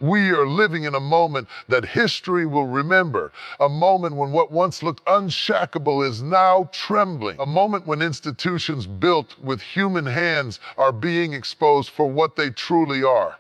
We are living in a moment that history will remember, a moment when what once looked unshackable is now trembling, a moment when institutions built with human hands are being exposed for what they truly are.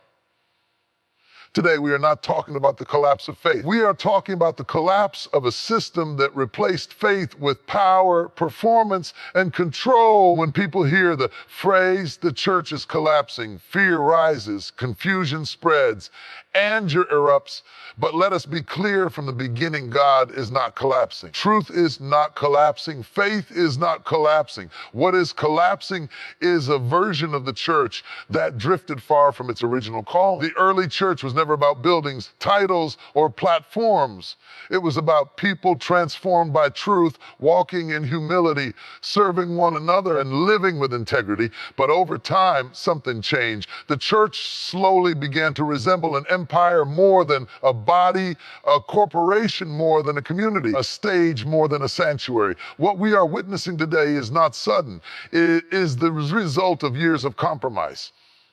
Today, we are not talking about the collapse of faith. We are talking about the collapse of a system that replaced faith with power, performance, and control. When people hear the phrase, the church is collapsing, fear rises, confusion spreads, anger erupts. But let us be clear from the beginning, God is not collapsing. Truth is not collapsing. Faith is not collapsing. What is collapsing is a version of the church that drifted far from its original call. The early church was never about buildings, titles, or platforms. It was about people transformed by truth, walking in humility, serving one another, and living with integrity. But over time, something changed. The church slowly began to resemble an empire more than a body, a corporation more than a community, a stage more than a sanctuary. What we are witnessing today is not sudden. It is the result of years of compromise.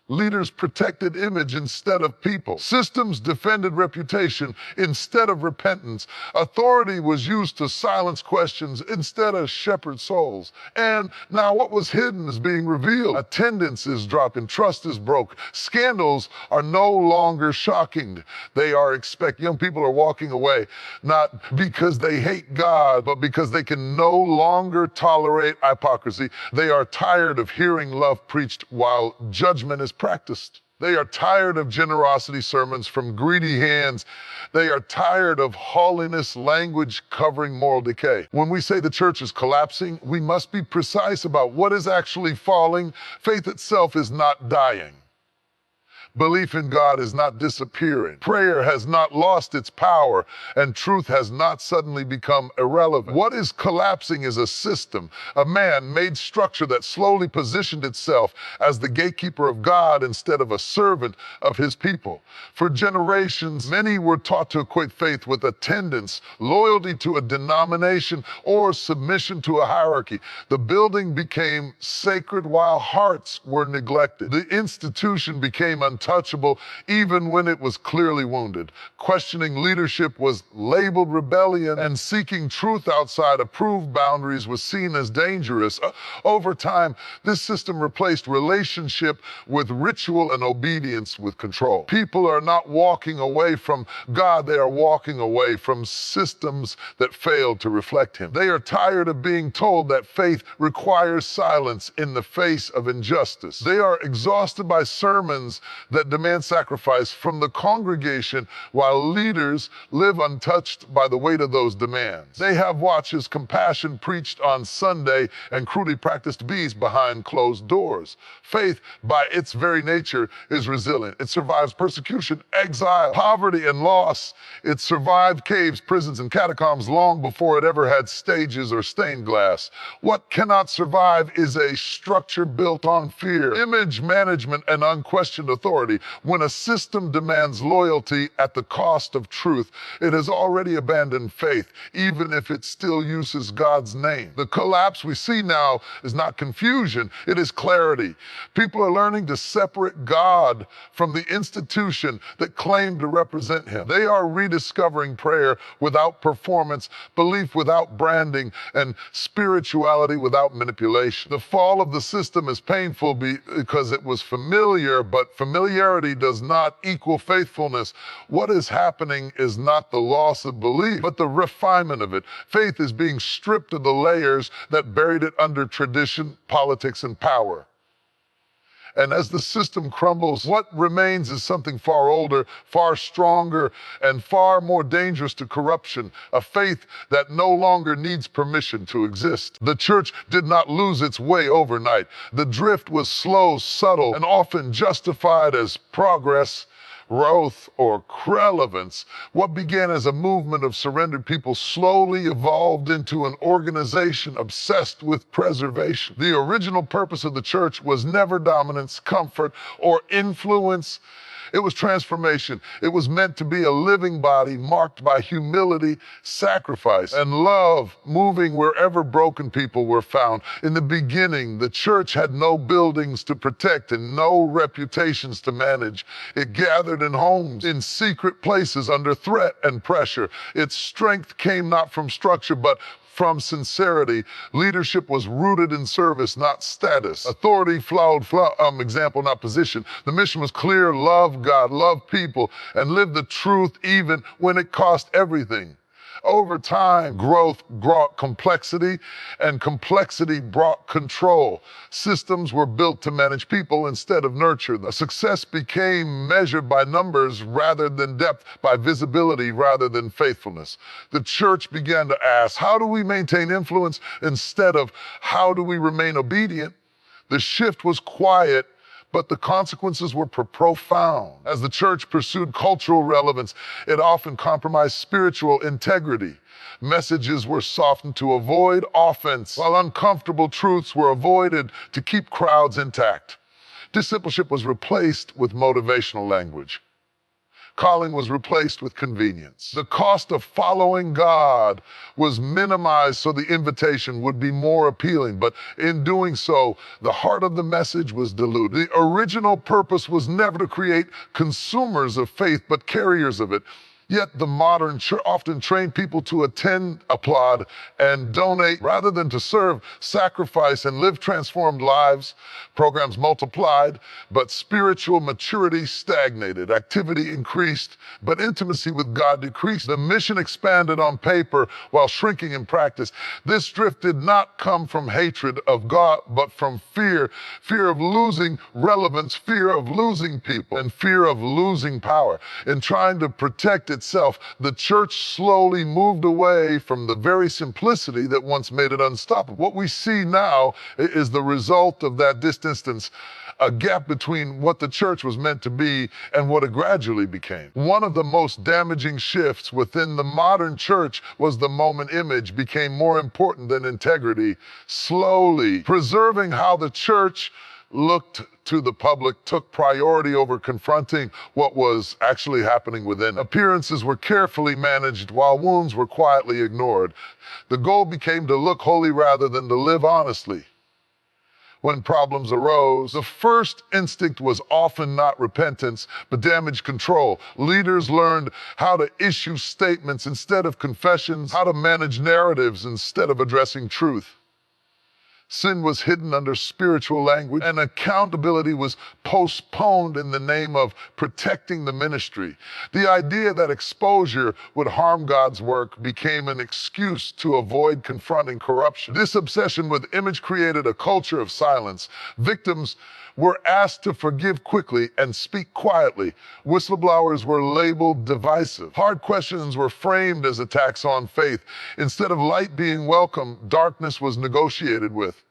Leaders protected image instead of people. Systems defended reputation instead of repentance. Authority was used to silence questions instead of shepherd souls. And now what was hidden is being revealed. Attendance is dropping. Trust is broke. Scandals are no longer shocking. Young people are walking away, not because they hate God, but because they can no longer tolerate hypocrisy. They are tired of hearing love preached while judgment is practiced. They are tired of generosity sermons from greedy hands. They are tired of holiness language covering moral decay. When we say the church is collapsing, we must be precise about what is actually falling. Faith itself is not dying. Belief in God is not disappearing. Prayer has not lost its power, and truth has not suddenly become irrelevant. What is collapsing is a system, a man-made structure that slowly positioned itself as the gatekeeper of God instead of a servant of his people. For generations, many were taught to equate faith with attendance, loyalty to a denomination, or submission to a hierarchy. The building became sacred while hearts were neglected. The institution became untouchable even when it was clearly wounded. Questioning leadership was labeled rebellion, and seeking truth outside approved boundaries was seen as dangerous. Over time, this system replaced relationship with ritual and obedience with control. People are not walking away from God, they are walking away from systems that failed to reflect Him. They are tired of being told that faith requires silence in the face of injustice. They are exhausted by sermons that demand sacrifice from the congregation while leaders live untouched by the weight of those demands. They have watched as compassion preached on Sunday and crudely practiced bees behind closed doors. Faith, by its very nature, is resilient. It survives persecution, exile, poverty, and loss. It survived caves, prisons, and catacombs long before it ever had stages or stained glass. What cannot survive is a structure built on fear, image management, and unquestioned authority. When a system demands loyalty at the cost of truth, it has already abandoned faith, even if it still uses God's name. The collapse we see now is not confusion, it is clarity. People are learning to separate God from the institution that claimed to represent Him. They are rediscovering prayer without performance, belief without branding, and spirituality without manipulation. The fall of the system is painful because it was familiar, but familiarity does not equal faithfulness. What is happening is not the loss of belief, but the refinement of it. Faith is being stripped of the layers that buried it under tradition, politics, and power. And as the system crumbles, what remains is something far older, far stronger, and far more dangerous to corruption, a faith that no longer needs permission to exist. The church did not lose its way overnight. The drift was slow, subtle, and often justified as progress, growth, or relevance. What began as a movement of surrendered people slowly evolved into an organization obsessed with preservation. The original purpose of the church was never dominance, comfort, or influence. It was transformation. It was meant to be a living body marked by humility, sacrifice, and love, moving wherever broken people were found. In the beginning, the church had no buildings to protect and no reputations to manage. It gathered in homes, in secret places under threat and pressure. Its strength came not from structure, but from sincerity. Leadership was rooted in service, not status. Authority flowed, example, not position. The mission was clear: love God, love people, and live the truth even when it cost everything. Over time, growth brought complexity, and complexity brought control. Systems were built to manage people instead of nurture them. Success became measured by numbers rather than depth, by visibility rather than faithfulness. The church began to ask, how do we maintain influence instead of how do we remain obedient? The shift was quiet, but the consequences were profound. As the church pursued cultural relevance, it often compromised spiritual integrity. Messages were softened to avoid offense, while uncomfortable truths were avoided to keep crowds intact. Discipleship was replaced with motivational language. Calling was replaced with convenience. The cost of following God was minimized so the invitation would be more appealing, but in doing so, the heart of the message was diluted. The original purpose was never to create consumers of faith, but carriers of it. Yet the modern church often trained people to attend, applaud, and donate rather than to serve, sacrifice, and live transformed lives. Programs multiplied, but spiritual maturity stagnated. Activity increased, but intimacy with God decreased. The mission expanded on paper while shrinking in practice. This drift did not come from hatred of God, but from fear. Fear of losing relevance, fear of losing people, and fear of losing power. In trying to protect itself, the church slowly moved away from the very simplicity that once made it unstoppable. What we see now is the result of that distance, a gap between what the church was meant to be and what it gradually became. One of the most damaging shifts within the modern church was the moment image became more important than integrity. Slowly, preserving how the church looked to the public took priority over confronting what was actually happening within. Appearances were carefully managed while wounds were quietly ignored. The goal became to look holy rather than to live honestly. When problems arose, the first instinct was often not repentance, but damage control. Leaders learned how to issue statements instead of confessions, how to manage narratives instead of addressing truth. Sin was hidden under spiritual language, and accountability was postponed in the name of protecting the ministry. The idea that exposure would harm God's work became an excuse to avoid confronting corruption. This obsession with image created a culture of silence. Victims were asked to forgive quickly and speak quietly. Whistleblowers were labeled divisive. Hard questions were framed as attacks on faith. Instead of light being welcomed, darkness was negotiated with.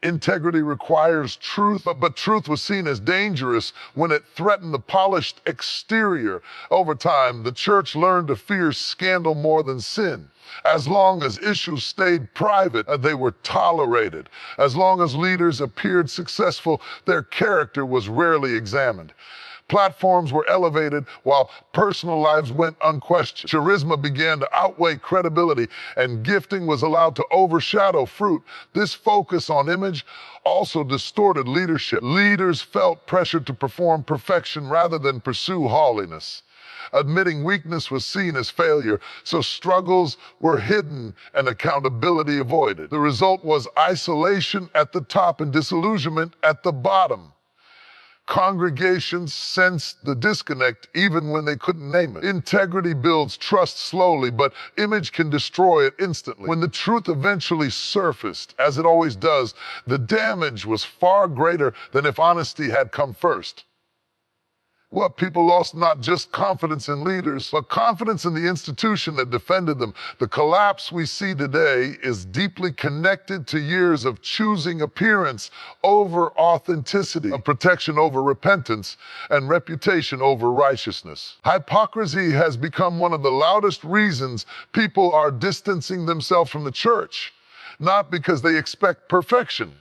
Integrity requires truth, but truth was seen as dangerous when it threatened the polished exterior. Over time, the church learned to fear scandal more than sin. As long as issues stayed private, they were tolerated. As long as leaders appeared successful, their character was rarely examined. Platforms were elevated while personal lives went unquestioned. Charisma began to outweigh credibility, and gifting was allowed to overshadow fruit. This focus on image also distorted leadership. Leaders felt pressured to perform perfection rather than pursue holiness. Admitting weakness was seen as failure, so struggles were hidden and accountability avoided. The result was isolation at the top and disillusionment at the bottom. Congregations sensed the disconnect even when they couldn't name it. Integrity builds trust slowly, but image can destroy it instantly. When the truth eventually surfaced, as it always does, the damage was far greater than if honesty had come first. Well, people lost not just confidence in leaders, but confidence in the institution that defended them. The collapse we see today is deeply connected to years of choosing appearance over authenticity, of protection over repentance, and reputation over righteousness. Hypocrisy has become one of the loudest reasons people are distancing themselves from the church, not because they expect perfection,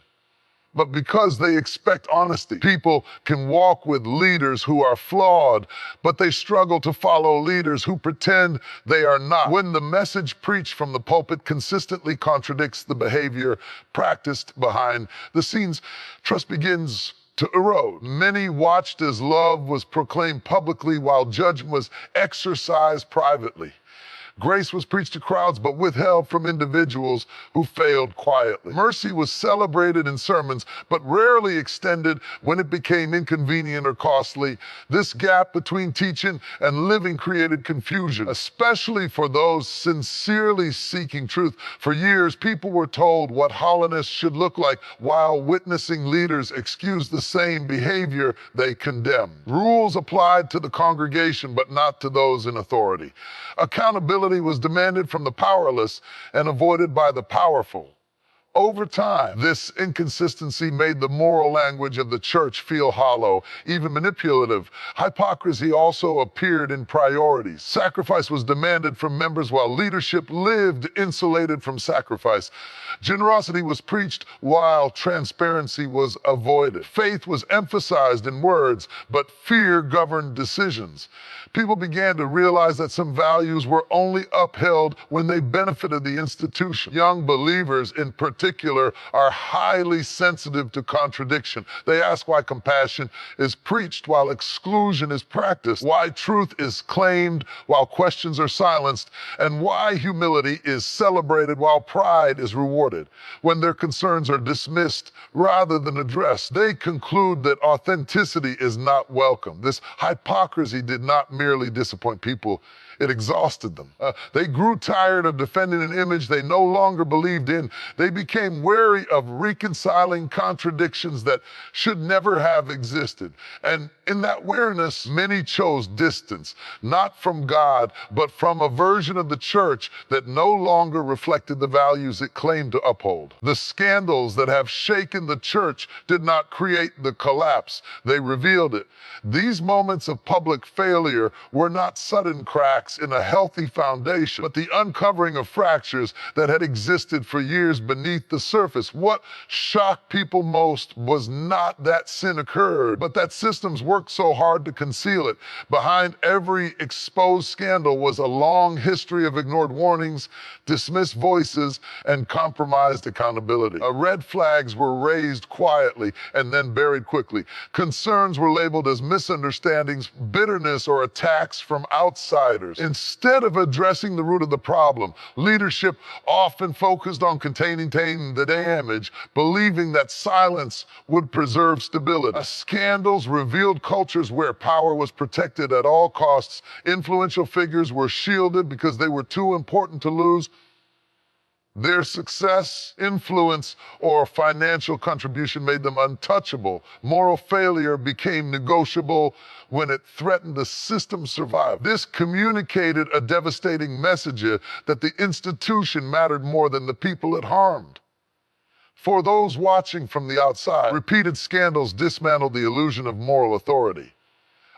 but because they expect honesty. People can walk with leaders who are flawed, but they struggle to follow leaders who pretend they are not. When the message preached from the pulpit consistently contradicts the behavior practiced behind the scenes, trust begins to erode. Many watched as love was proclaimed publicly while judgment was exercised privately. Grace was preached to crowds, but withheld from individuals who failed quietly. Mercy was celebrated in sermons, but rarely extended when it became inconvenient or costly. This gap between teaching and living created confusion, especially for those sincerely seeking truth. For years, people were told what holiness should look like, while witnessing leaders excused the same behavior they condemned. Rules applied to the congregation, but not to those in authority. Accountability was demanded from the powerless and avoided by the powerful. Over time, this inconsistency made the moral language of the church feel hollow, even manipulative. Hypocrisy also appeared in priorities. Sacrifice was demanded from members while leadership lived insulated from sacrifice. Generosity was preached while transparency was avoided. Faith was emphasized in words, but fear governed decisions. People began to realize that some values were only upheld when they benefited the institution. Young believers in particular are highly sensitive to contradiction. They ask why compassion is preached while exclusion is practiced, why truth is claimed while questions are silenced, and why humility is celebrated while pride is rewarded. When their concerns are dismissed rather than addressed, they conclude that authenticity is not welcome. This hypocrisy did not merely disappoint people, it exhausted them. They grew tired of defending an image they no longer believed in. They became wary of reconciling contradictions that should never have existed. And in that wariness, many chose distance, not from God, but from a version of the church that no longer reflected the values it claimed to uphold. The scandals that have shaken the church did not create the collapse, they revealed it. These moments of public failure were not sudden cracks in a healthy foundation, but the uncovering of fractures that had existed for years beneath the surface. What shocked people most was not that sin occurred, but that systems worked so hard to conceal it. Behind every exposed scandal was a long history of ignored warnings, dismissed voices, and compromised accountability. Red flags were raised quietly and then buried quickly. Concerns were labeled as misunderstandings, bitterness, or attacks from outsiders. Instead of addressing the root of the problem, leadership often focused on containing the damage, believing that silence would preserve stability. Scandals revealed cultures where power was protected at all costs. Influential figures were shielded because they were too important to lose. Their success, influence, or financial contribution made them untouchable. Moral failure became negotiable when it threatened the system's survival. This communicated a devastating message that the institution mattered more than the people it harmed. For those watching from the outside, repeated scandals dismantled the illusion of moral authority.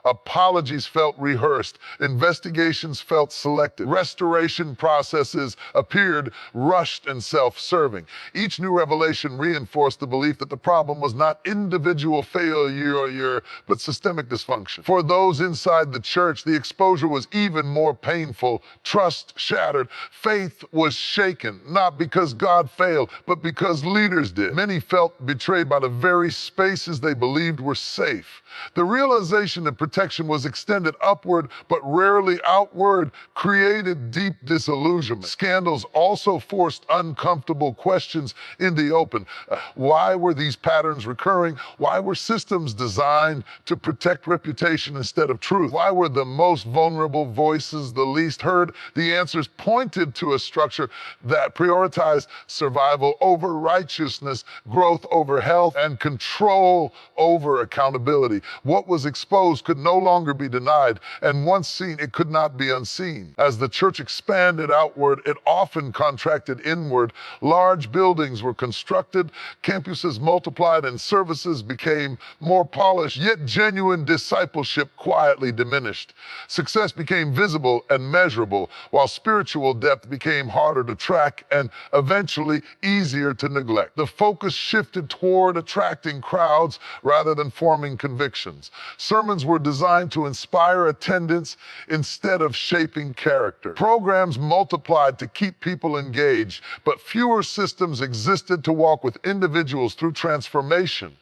Apologies felt rehearsed, investigations felt selective, restoration processes appeared rushed and self-serving. Each new revelation reinforced the belief that the problem was not individual failure, but systemic dysfunction. For those inside the church, the exposure was even more painful. Trust shattered, faith was shaken, not because God failed, but because leaders did. Many felt betrayed by the very spaces they believed were safe. The realization that protection was extended upward but rarely outward created deep disillusionment. Scandals also forced uncomfortable questions in the open. Why were these patterns recurring? Why were systems designed to protect reputation instead of truth? Why were the most vulnerable voices the least heard? The answers pointed to a structure that prioritized survival over righteousness, growth over health, and control over accountability. What was exposed could could no longer be denied, and once seen, it could not be unseen. As the church expanded outward, it often contracted inward. Large buildings were constructed, campuses multiplied, and services became more polished, yet genuine discipleship quietly diminished. Success became visible and measurable, while spiritual depth became harder to track and eventually easier to neglect. The focus shifted toward attracting crowds rather than forming convictions. Sermons were designed to inspire attendance instead of shaping character. Programs multiplied to keep people engaged, but fewer systems existed to walk with individuals through transformation.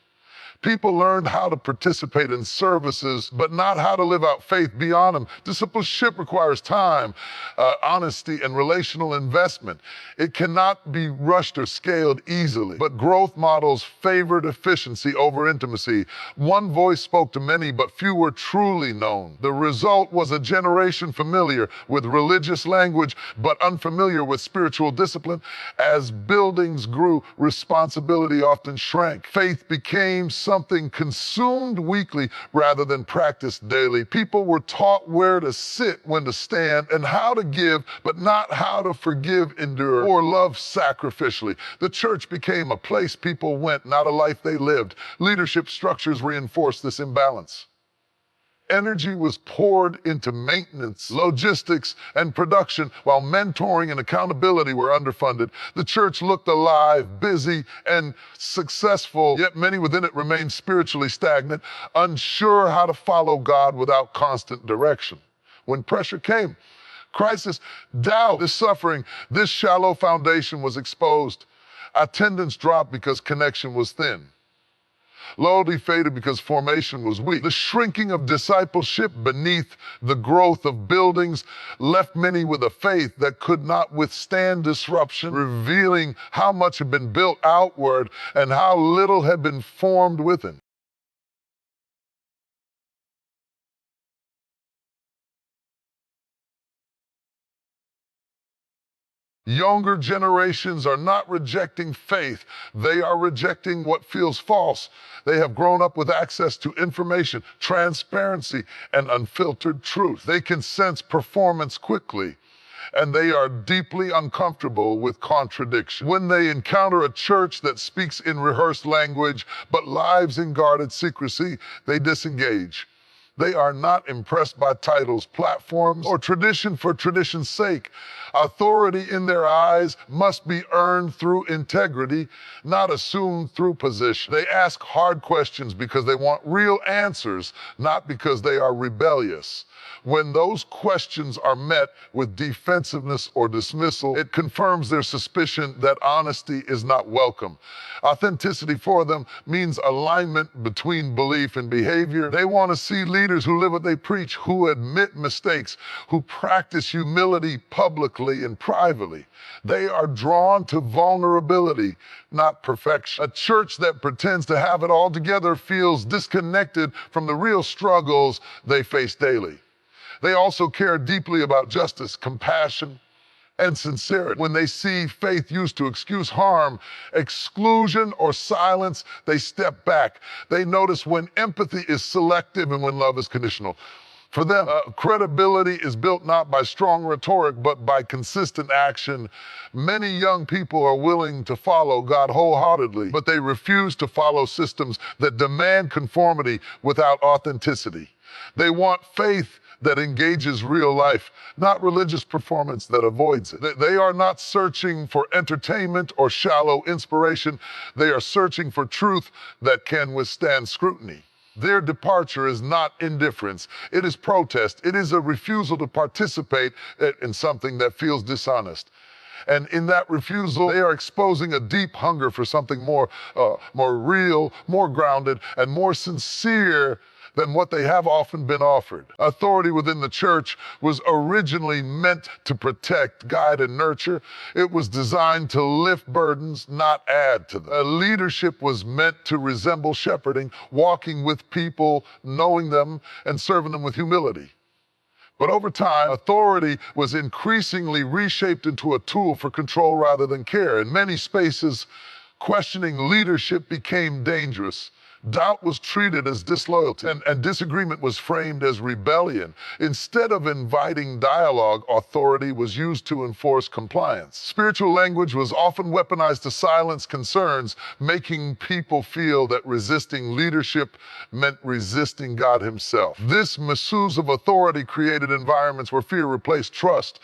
People learned how to participate in services, but not how to live out faith beyond them. Discipleship requires time, honesty, and relational investment. It cannot be rushed or scaled easily, but growth models favored efficiency over intimacy. One voice spoke to many, but few were truly known. The result was a generation familiar with religious language, but unfamiliar with spiritual discipline. As buildings grew, responsibility often shrank. Faith became something consumed weekly rather than practiced daily. People were taught where to sit, when to stand, and how to give, but not how to forgive, endure, or love sacrificially. The church became a place people went, not a life they lived. Leadership structures reinforced this imbalance. Energy was poured into maintenance, logistics, and production, while mentoring and accountability were underfunded. The church looked alive, busy, and successful, yet many within it remained spiritually stagnant, unsure how to follow God without constant direction. When pressure came, crisis, doubt, this suffering, this shallow foundation was exposed. Attendance dropped because connection was thin. Loyalty faded because formation was weak. The shrinking of discipleship beneath the growth of buildings left many with a faith that could not withstand disruption, revealing how much had been built outward and how little had been formed within. Younger generations are not rejecting faith. They are rejecting what feels false. They have grown up with access to information, transparency, and unfiltered truth. They can sense performance quickly, and they are deeply uncomfortable with contradiction. When they encounter a church that speaks in rehearsed language but lives in guarded secrecy, they disengage. They are not impressed by titles, platforms, or tradition for tradition's sake. Authority in their eyes must be earned through integrity, not assumed through position. They ask hard questions because they want real answers, not because they are rebellious. When those questions are met with defensiveness or dismissal, it confirms their suspicion that honesty is not welcome. Authenticity for them means alignment between belief and behavior. They want to see leaders who live what they preach, who admit mistakes, who practice humility publicly and privately. They are drawn to vulnerability, not perfection. A church that pretends to have it all together feels disconnected from the real struggles they face daily. They also care deeply about justice, compassion, and sincerity. When they see faith used to excuse harm, exclusion, or silence, they step back. They notice when empathy is selective and when love is conditional. For them, credibility is built not by strong rhetoric, but by consistent action. Many young people are willing to follow God wholeheartedly, but they refuse to follow systems that demand conformity without authenticity. They want faith that engages real life, not religious performance that avoids it. They are not searching for entertainment or shallow inspiration. They are searching for truth that can withstand scrutiny. Their departure is not indifference. It is protest. It is a refusal to participate in something that feels dishonest. And in that refusal, they are exposing a deep hunger for something more real, more grounded, and more sincere than what they have often been offered. Authority within the church was originally meant to protect, guide, and nurture. It was designed to lift burdens, not add to them. Leadership was meant to resemble shepherding, walking with people, knowing them, and serving them with humility. But over time, authority was increasingly reshaped into a tool for control rather than care. In many spaces, questioning leadership became dangerous. Doubt was treated as disloyalty, and disagreement was framed as rebellion. Instead of inviting dialogue, authority was used to enforce compliance. Spiritual language was often weaponized to silence concerns, making people feel that resisting leadership meant resisting God himself. This misuse of authority created environments where fear replaced trust.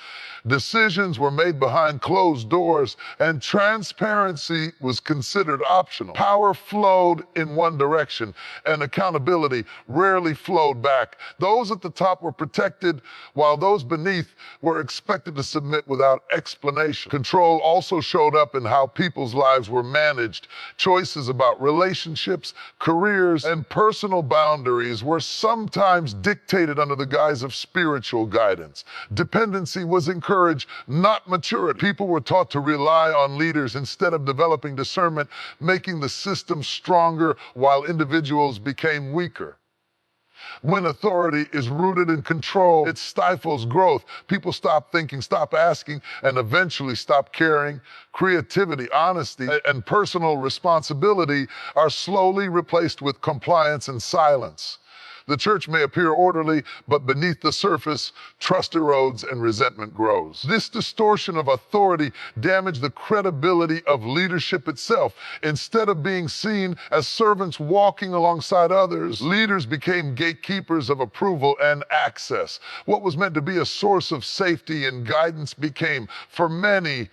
Decisions were made behind closed doors, and transparency was considered optional. Power flowed in one direction, and accountability rarely flowed back. Those at the top were protected, while those beneath were expected to submit without explanation. Control also showed up in how people's lives were managed. Choices about relationships, careers, and personal boundaries were sometimes dictated under the guise of spiritual guidance. Dependency was encouraged, not maturity. People were taught to rely on leaders instead of developing discernment, making the system stronger while individuals became weaker. When authority is rooted in control, it stifles growth. People stop thinking, stop asking, and eventually stop caring. Creativity, honesty, and personal responsibility are slowly replaced with compliance and silence. The church may appear orderly, but beneath the surface, trust erodes and resentment grows. This distortion of authority damaged the credibility of leadership itself. Instead of being seen as servants walking alongside others, leaders became gatekeepers of approval and access. What was meant to be a source of safety and guidance became, for many,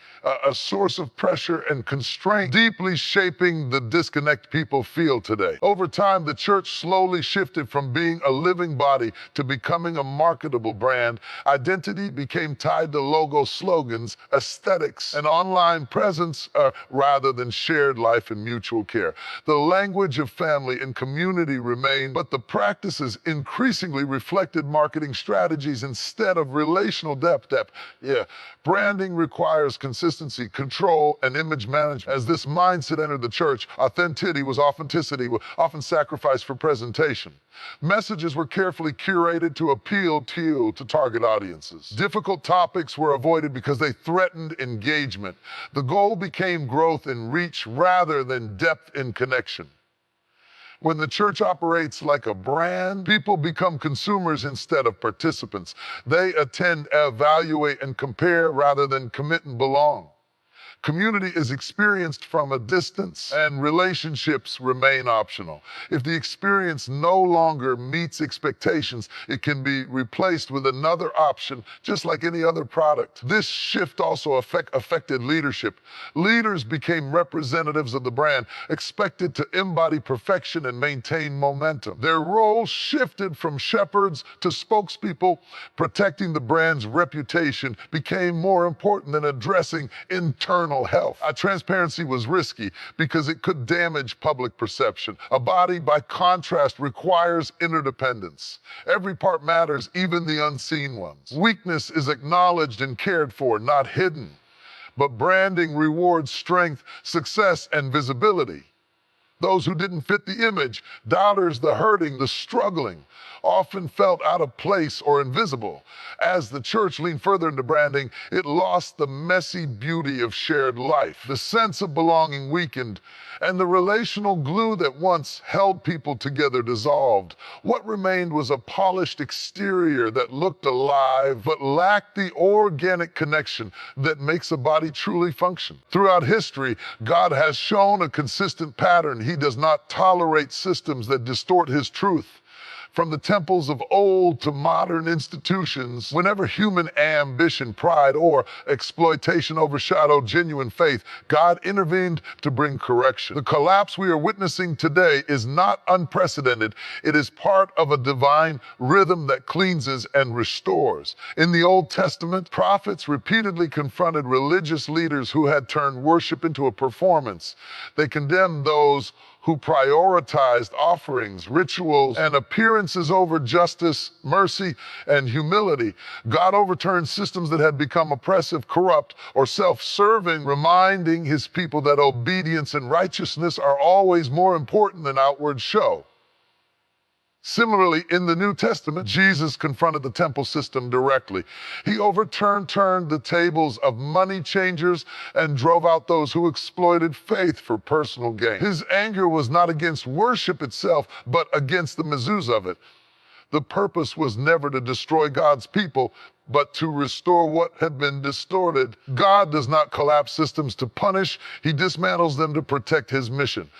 a source of pressure and constraint, deeply shaping the disconnect people feel today. Over time, the church slowly shifted from being a living body to becoming a marketable brand. Identity became tied to logo, slogans, aesthetics, and online presence rather than shared life and mutual care. The language of family and community remained, but the practices increasingly reflected marketing strategies instead of relational depth. Branding requires consistency, control, and image management. As this mindset entered the church, authenticity was often sacrificed for presentation. Messages were carefully curated to appeal to target audiences. Difficult topics were avoided because they threatened engagement. The goal became growth in reach rather than depth in connection. When the church operates like a brand, people become consumers instead of participants. They attend, evaluate, and compare rather than commit and belong. Community is experienced from a distance, and relationships remain optional. If the experience no longer meets expectations, it can be replaced with another option, just like any other product. This shift also affected leadership. Leaders became representatives of the brand, expected to embody perfection and maintain momentum. Their roles shifted from shepherds to spokespeople. Protecting the brand's reputation became more important than addressing internal health. Transparency was risky because it could damage public perception. A body, by contrast, requires interdependence. Every part matters, even the unseen ones. Weakness is acknowledged and cared for, not hidden. But branding rewards strength, success, and visibility. Those who didn't fit the image, doubters, the hurting, the struggling, often felt out of place or invisible. As the church leaned further into branding, it lost the messy beauty of shared life. The sense of belonging weakened, and the relational glue that once held people together dissolved. What remained was a polished exterior that looked alive, but lacked the organic connection that makes a body truly function. Throughout history, God has shown a consistent pattern. He does not tolerate systems that distort his truth. From the temples of old to modern institutions, whenever human ambition, pride, or exploitation overshadowed genuine faith, God intervened to bring correction. The collapse we are witnessing today is not unprecedented. It is part of a divine rhythm that cleanses and restores. In the Old Testament, prophets repeatedly confronted religious leaders who had turned worship into a performance. They condemned those who prioritized offerings, rituals, and appearances over justice, mercy, and humility. God overturned systems that had become oppressive, corrupt, or self-serving, reminding his people that obedience and righteousness are always more important than outward show. Similarly, in the New Testament, Jesus confronted the temple system directly. He turned the tables of money changers and drove out those who exploited faith for personal gain. His anger was not against worship itself, but against the misuse of it. The purpose was never to destroy God's people, but to restore what had been distorted. God does not collapse systems to punish. He dismantles them to protect his mission.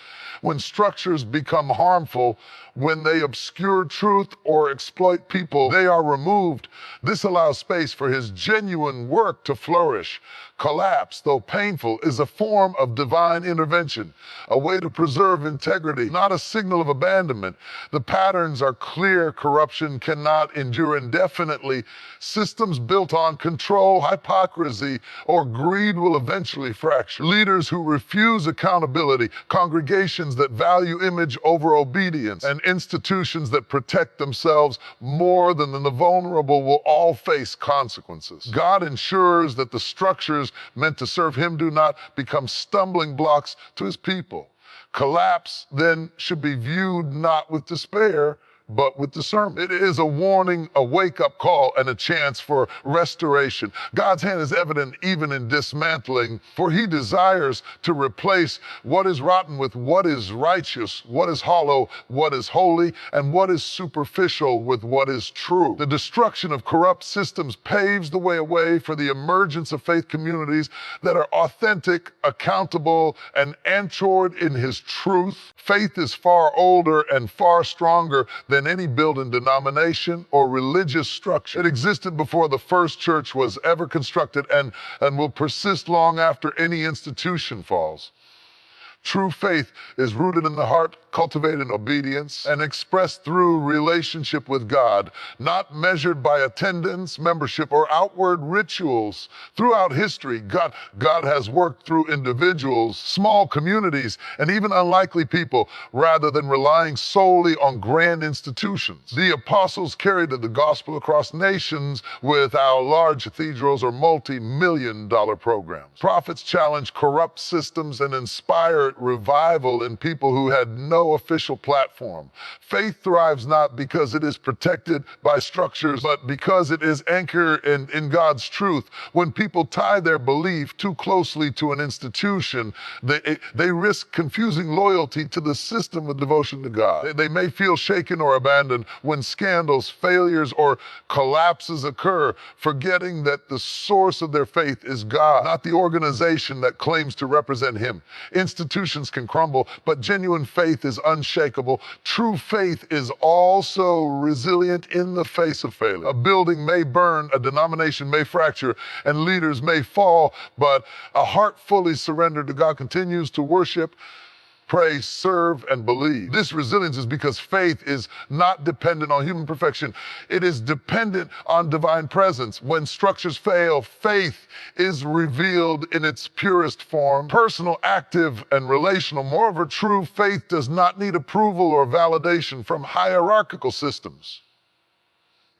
When structures become harmful, when they obscure truth or exploit people, they are removed. This allows space for his genuine work to flourish. Collapse, though painful, is a form of divine intervention, a way to preserve integrity, not a signal of abandonment. The patterns are clear. Corruption cannot endure indefinitely. Systems built on control, hypocrisy, or greed will eventually fracture. Leaders who refuse accountability, congregations that value image over obedience, and institutions that protect themselves more than the vulnerable will all face consequences. God ensures that the structures meant to serve him do not become stumbling blocks to his people. Collapse then should be viewed not with despair, but with discernment. It is a warning, a wake-up call, and a chance for restoration. God's hand is evident even in dismantling, for he desires to replace what is rotten with what is righteous, what is hollow, what is holy, and what is superficial with what is true. The destruction of corrupt systems paves the way for the emergence of faith communities that are authentic, accountable, and anchored in his truth. Faith is far older and far stronger than any building denomination or religious structure. It existed before the first church was ever constructed and will persist long after any institution falls. True faith is rooted in the heart, cultivated in obedience, and expressed through relationship with God, not measured by attendance, membership, or outward rituals. Throughout history, God has worked through individuals, small communities, and even unlikely people, rather than relying solely on grand institutions. The apostles carried the gospel across nations without large cathedrals or multi-million-dollar programs. Prophets challenged corrupt systems and inspired revival in people who had no official platform. Faith thrives not because it is protected by structures, but because it is anchored in God's truth. When people tie their belief too closely to an institution, they risk confusing loyalty to the system with devotion to God. They may feel shaken or abandoned when scandals, failures, or collapses occur, forgetting that the source of their faith is God, not the organization that claims to represent him. Institutions can crumble, but genuine faith is unshakable. True faith is also resilient in the face of failure. A building may burn, a denomination may fracture, and leaders may fall, but a heart fully surrendered to God continues to worship, pray, serve, and believe. This resilience is because faith is not dependent on human perfection. It is dependent on divine presence. When structures fail, faith is revealed in its purest form, personal, active, and relational. Moreover, true faith does not need approval or validation from hierarchical systems.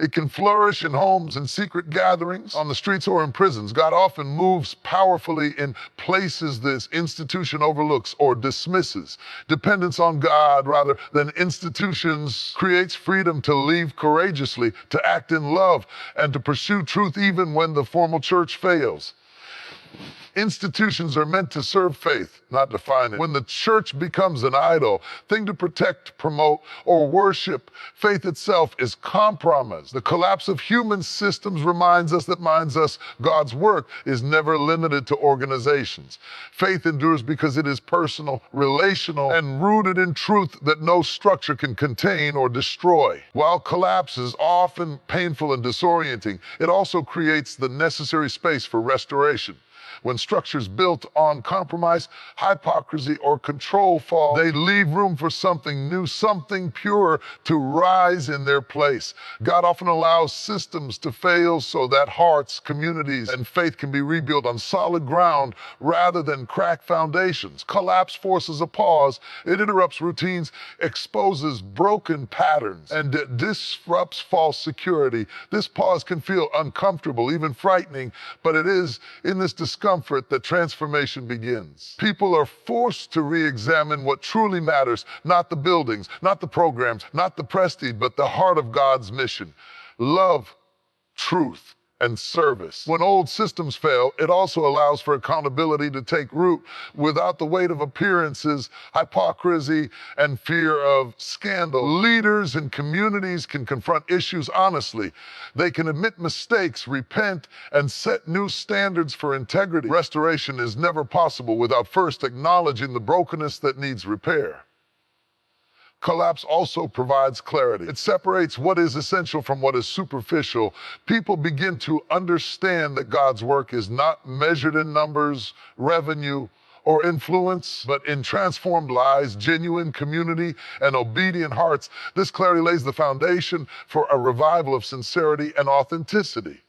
It can flourish in homes and secret gatherings, on the streets or in prisons. God often moves powerfully in places this institution overlooks or dismisses. Dependence on God rather than institutions creates freedom to leave courageously, to act in love, and to pursue truth even when the formal church fails. Institutions are meant to serve faith, not define it. When the church becomes an idol, thing to protect, promote, or worship, faith itself is compromised. The collapse of human systems reminds us God's work is never limited to organizations. Faith endures because it is personal, relational, and rooted in truth that no structure can contain or destroy. While collapse is often painful and disorienting, it also creates the necessary space for restoration. When structures built on compromise, hypocrisy, or control fall, they leave room for something new, something pure to rise in their place. God often allows systems to fail so that hearts, communities, and faith can be rebuilt on solid ground rather than cracked foundations. Collapse forces a pause. It interrupts routines, exposes broken patterns, and disrupts false security. This pause can feel uncomfortable, even frightening, but it is in this discomfort that transformation begins. People are forced to re-examine what truly matters, not the buildings, not the programs, not the prestige, but the heart of God's mission: love, truth, and service. When old systems fail, it also allows for accountability to take root without the weight of appearances, hypocrisy, and fear of scandal. Leaders and communities can confront issues honestly. They can admit mistakes, repent, and set new standards for integrity. Restoration is never possible without first acknowledging the brokenness that needs repair. Collapse also provides clarity. It separates what is essential from what is superficial. People begin to understand that God's work is not measured in numbers, revenue, or influence, but in transformed lives, genuine community, and obedient hearts. This clarity lays the foundation for a revival of sincerity and authenticity.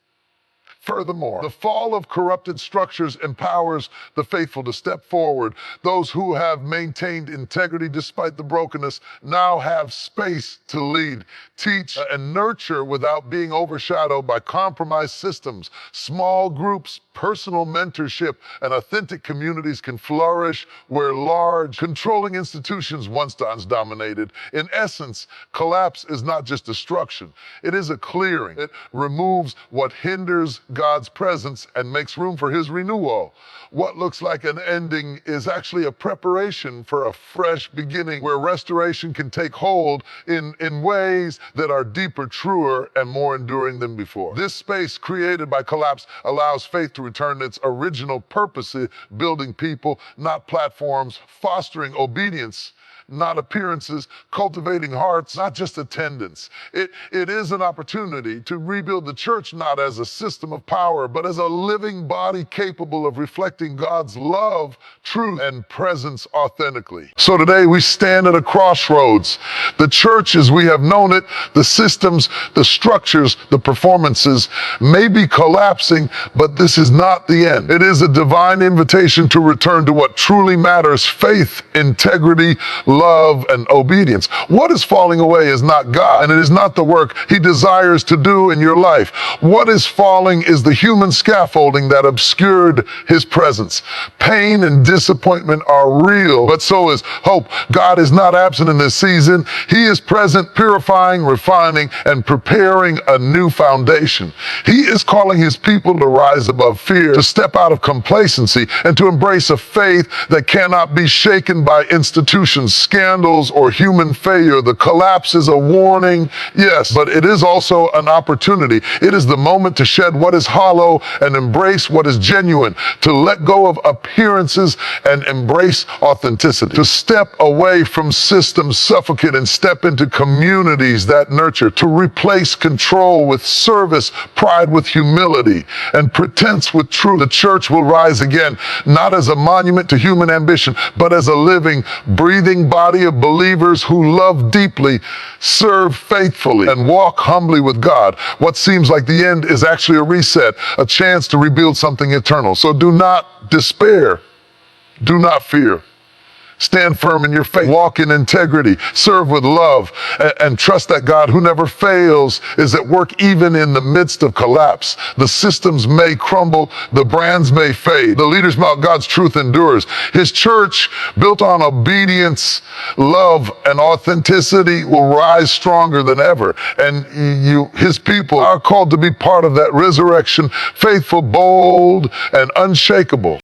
Furthermore, the fall of corrupted structures empowers the faithful to step forward. Those who have maintained integrity despite the brokenness now have space to lead, teach, and nurture without being overshadowed by compromised systems. Small groups, personal mentorship, and authentic communities can flourish where large, controlling institutions once dominated. In essence, collapse is not just destruction. It is a clearing. It removes what hinders God's presence and makes room for his renewal. What looks like an ending is actually a preparation for a fresh beginning where restoration can take hold in ways that are deeper, truer, and more enduring than before. This space created by collapse allows faith to return to its original purpose, building people, not platforms, fostering obedience, not appearances, cultivating hearts, not just attendance. It is an opportunity to rebuild the church not as a system of power, but as a living body capable of reflecting God's love, truth, and presence authentically. So today we stand at a crossroads. The church as we have known it, the systems, the structures, the performances may be collapsing, but this is not the end. It is a divine invitation to return to what truly matters: faith, integrity, love, and obedience. What is falling away is not God, and it is not the work he desires to do in your life. What is falling is the human scaffolding that obscured his presence. Pain and disappointment are real, but so is hope. God is not absent in this season. He is present, purifying, refining, and preparing a new foundation. He is calling his people to rise above fear, to step out of complacency, and to embrace a faith that cannot be shaken by institutions, scandals, or human failure. The collapse is a warning, yes, but it is also an opportunity. It is the moment to shed what is hollow and embrace what is genuine, to let go of appearances and embrace authenticity, to step away from systems suffocate and step into communities that nurture, to replace control with service, pride with humility, and pretense with truth. The church will rise again, not as a monument to human ambition, but as a living, breathing body of believers who love deeply, serve faithfully, and walk humbly with God. What seems like the end is actually a reset, a chance to rebuild something eternal. So do not despair. Do not fear. Stand firm in your faith, walk in integrity, serve with love, and trust that God, who never fails, is at work even in the midst of collapse. The systems may crumble, the brands may fade, the leaders mount, God's truth endures. His church, built on obedience, love, and authenticity, will rise stronger than ever. And his people are called to be part of that resurrection, faithful, bold, and unshakable.